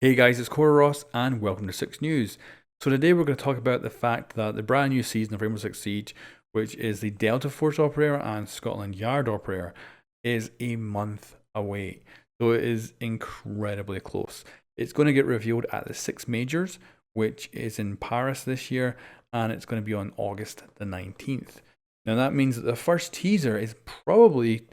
Hey guys, it's Cora Ross and welcome to 6 News. So today we're going to talk about the fact that the brand new season of Rainbow Six Siege, which is the Delta Force Operator and Scotland Yard Operator, is a month away. So it is incredibly close. It's going to get revealed at the 6 Majors, which is in Paris this year, and it's going to be on August the 19th. Now that means that the first teaser is probably,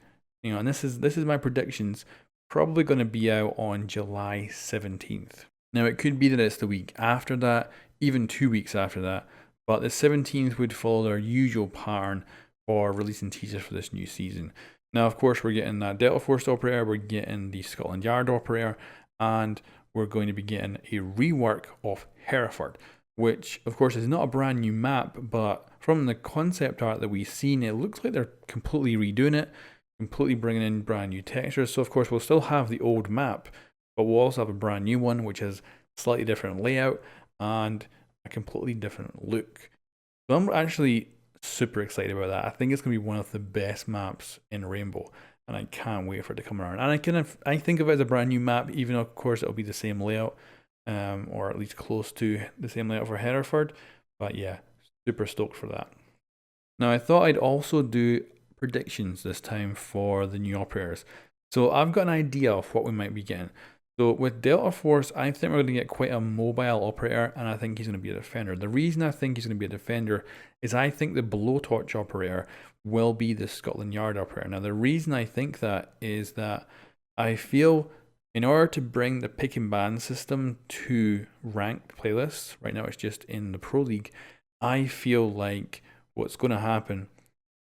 and this is my predictions, probably going to be out on July 17th. Now, it could be that it's the week after that, even 2 weeks after that, but the 17th would follow their usual pattern for releasing teasers for this new season. Now, of course, we're getting that Delta Force Operator, we're getting the Scotland Yard Operator, and we're going to be getting a rework of Hereford, which, of course, is not a brand new map, but from the concept art that we've seen, it looks like they're completely redoing it, completely bringing in brand new textures. So of course we'll still have the old map, but we'll also have a brand new one which has slightly different layout and a completely different look. So I'm actually super excited about that. I think it's going to be one of the best maps in Rainbow, and I can't wait for it to come around. And I think of it as a brand new map, even though of course it'll be the same layout, or at least close to the same layout for Hereford. But yeah, super stoked for that. Now I thought I'd also do predictions this time for the new operators. So I've got an idea of what we might be getting. So with Delta Force, I think we're going to get quite a mobile operator, and I think he's going to be a defender. The reason I think he's going to be a defender is I think the blowtorch operator will be the Scotland Yard operator. Now the reason I think that is that I feel in order to bring the pick and ban system to ranked playlists, right now it's just in the Pro League, I feel like what's going to happen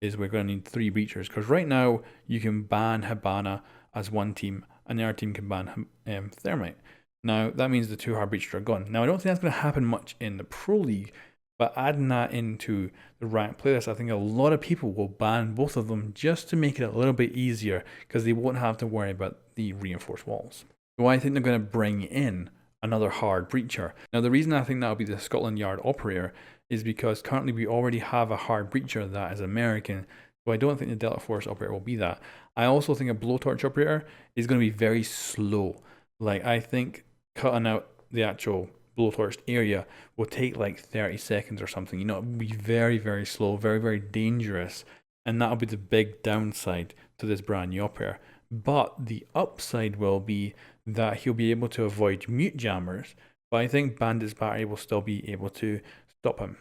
is we're going to need 3 breachers, because right now you can ban Hibana as one team and the other team can ban Thermite. Now that means the 2 hard breachers are gone. Now I don't think that's going to happen much in the Pro League, but adding that into the ranked playlist, I think a lot of people will ban both of them just to make it a little bit easier, because they won't have to worry about the reinforced walls. So I think they're going to bring in another hard breacher. Now the reason I think that'll be the Scotland Yard operator is because currently we already have a hard breacher that is American, so I don't think the Delta Force operator will be that. I also think a blowtorch operator is going to be very slow. Like, I think cutting out the actual blowtorched area will take like 30 seconds or something. It'll be very, very slow, very, very dangerous, and that'll be the big downside to this brand new operator. But the upside will be that he'll be able to avoid mute jammers, but I think Bandit's battery will still be able to stop him.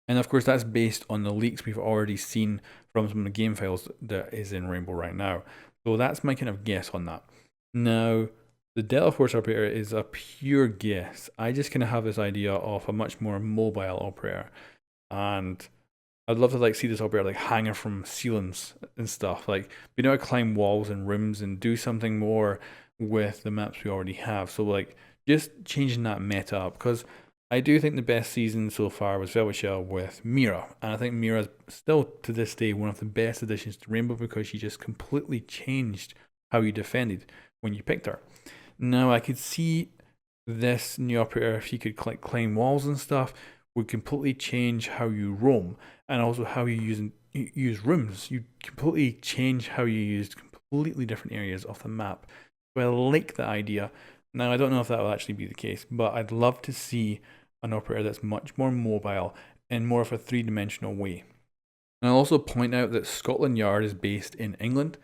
And of course, that's based on the leaks we've already seen from some of the game files that is in Rainbow right now. So that's my kind of guess on that. Now, the Delta Force operator is a pure guess. I just kind of have this idea of a much more mobile operator, and I'd love to like see this operator like hanging from ceilings and stuff, like being able to climb walls and rooms and do something more with the maps we already have. So like just changing that meta up, because I do think the best season so far was Velvet Shell with Mira, and I think Mira is still to this day one of the best additions to Rainbow, because she just completely changed how you defended when you picked her. Now I could see this new operator, if she could climb walls and stuff, would completely change how you roam, and also how you use rooms. You completely change how you use completely different areas of the map. So I like the idea. Now I don't know if that will actually be the case, but I'd love to see an operator that's much more mobile in more of a 3-dimensional way. And I'll also point out that Scotland Yard is based in England,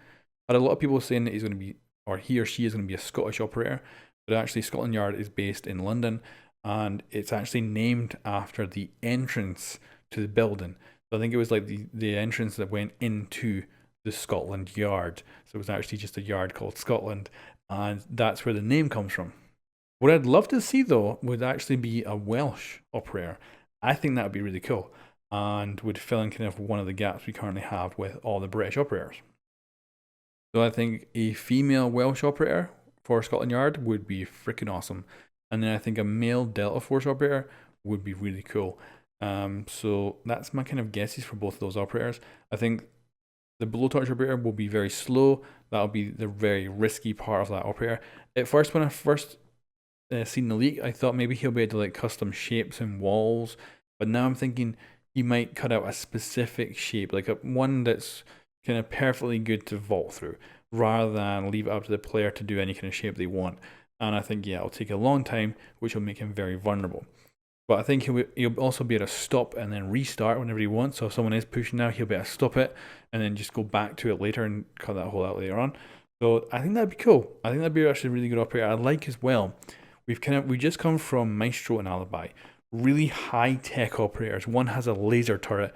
but a lot of people are saying that he's going to be, or he or she is going to be a Scottish operator, but actually Scotland Yard is based in London, and it's actually named after the entrance to the building. So I think it was like the entrance that went into the Scotland Yard. So it was actually just a yard called Scotland, and that's where the name comes from. What I'd love to see though would actually be a Welsh operator. I think that would be really cool, and would fill in kind of one of the gaps we currently have with all the British operators. So I think a female Welsh operator for Scotland Yard would be freaking awesome. And then I think a male Delta Force operator would be really cool. So that's my kind of guesses for both of those operators. I think the blowtorch operator will be very slow. That'll be the very risky part of that operator. At first, when I first seen the leak, I thought maybe he'll be able to like custom shapes and walls, but now I'm thinking he might cut out a specific shape, like one that's kind of perfectly good to vault through, rather than leave it up to the player to do any kind of shape they want. And I think, yeah, it'll take a long time, which will make him very vulnerable. But I think he'll also be able to stop and then restart whenever he wants. So if someone is pushing now, he'll be able to stop it and then just go back to it later and cut that hole out later on. So I think that'd be cool. I think that'd be actually a really good operator. I like as well. We just come from Maestro and Alibi, really high tech operators. One has a laser turret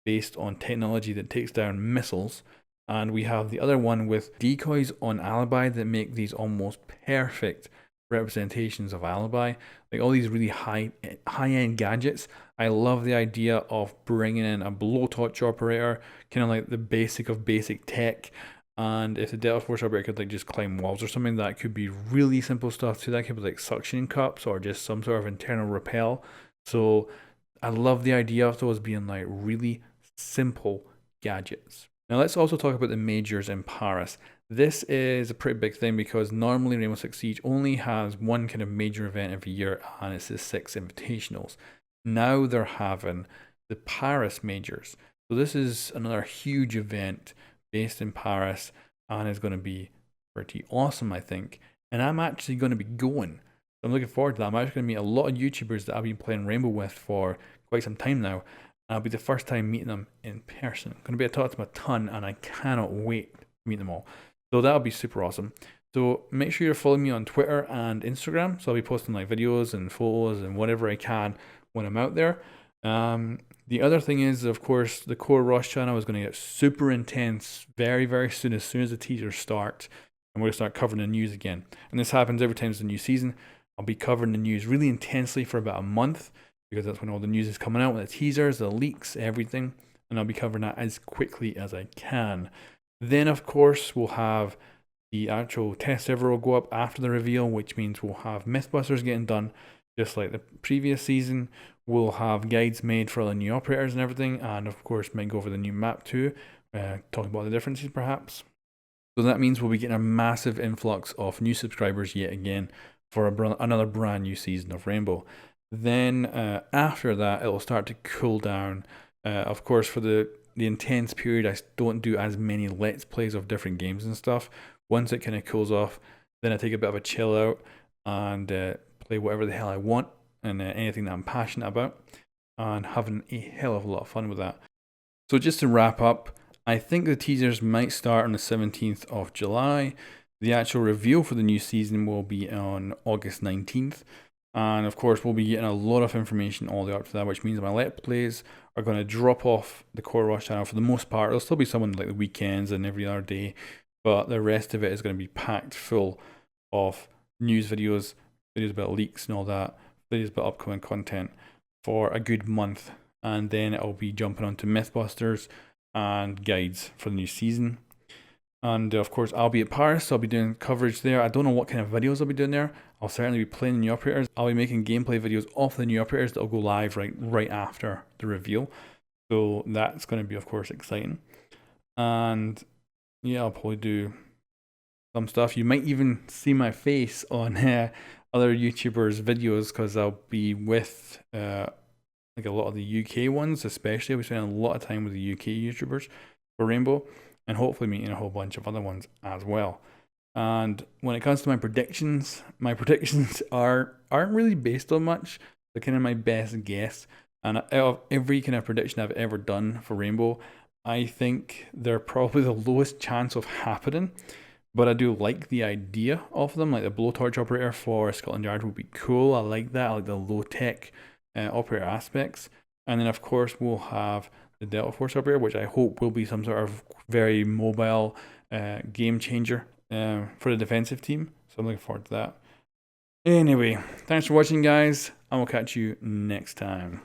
based on technology that takes down missiles, and we have the other one with decoys on Alibi that make these almost perfect representations of Alibi, like all these really high end gadgets. I love the idea of bringing in a blowtorch operator, kind of like the basic of basic tech. And if the Delta Force operator could like just climb walls or something, that could be really simple stuff too. That could be like suction cups or just some sort of internal repel. So I love the idea of those being like really simple gadgets. Now let's also talk about the majors in Paris. This is a pretty big thing because normally Rainbow Six Siege only has one kind of major event every year, and it's the 6 invitationals. Now they're having the Paris majors. So this is another huge event based in Paris, and is going to be pretty awesome, I think. And I'm actually going to be going. So I'm looking forward to that. I'm actually going to meet a lot of YouTubers that I've been playing Rainbow with for quite some time now. And I'll be the first time meeting them in person. I'm going to be able to talk to them a ton, and I cannot wait to meet them all. So that'll be super awesome. So make sure you're following me on Twitter and Instagram. So I'll be posting like videos and photos and whatever I can when I'm out there. The other thing is, of course, the Core Rush channel is going to get super intense very, very soon, as the teaser starts. And we're going to start covering the news again. And this happens every time there's a new season. I'll be covering the news really intensely for about a month, because that's when all the news is coming out, with the teasers, the leaks, everything. And I'll be covering that as quickly as I can. Then, of course, we'll have the actual test server will go up after the reveal, which means we'll have Mythbusters getting done, just like the previous season. We'll have guides made for all the new operators and everything, and of course might go over the new map too, talking about the differences perhaps. So that means we'll be getting a massive influx of new subscribers yet again for another brand new season of Rainbow. Then after that, it'll start to cool down. Of course, for the intense period, I don't do as many let's plays of different games and stuff. Once it kind of cools off, then I take a bit of a chill out and play whatever the hell I want, and anything that I'm passionate about, and having a hell of a lot of fun with that. So just to wrap up, I think the teasers might start on the 17th of July. The actual reveal for the new season will be on August 19th. And of course, we'll be getting a lot of information all the way up to that, which means my Let's Plays are going to drop off the Core Rush channel for the most part. There'll still be some on like the weekends and every other day, but the rest of it is going to be packed full of news videos, videos about leaks and all that, videos about upcoming content for a good month. And then I'll be jumping onto Mythbusters and guides for the new season. And of course, I'll be at Paris, so I'll be doing coverage there. I don't know what kind of videos I'll be doing there. I'll certainly be playing the new operators. I'll be making gameplay videos of the new operators that'll go live right after the reveal. So that's going to be, of course, exciting. And yeah, I'll probably do some stuff. You might even see my face on other YouTubers' videos, because I'll be with like a lot of the UK ones, especially. I'll be spending a lot of time with the UK YouTubers for Rainbow, and hopefully meeting a whole bunch of other ones as well. And when it comes to my predictions aren't really based on much. They're kind of my best guess. And out of every kind of prediction I've ever done for Rainbow, I think they're probably the lowest chance of happening. But I do like the idea of them. Like the blowtorch operator for Scotland Yard would be cool. I like that. I like the low tech operator aspects. And then of course we'll have the Delta Force operator, which I hope will be some sort of very mobile game changer for the defensive team. So I'm looking forward to that. Anyway, thanks for watching, guys. I will catch you next time.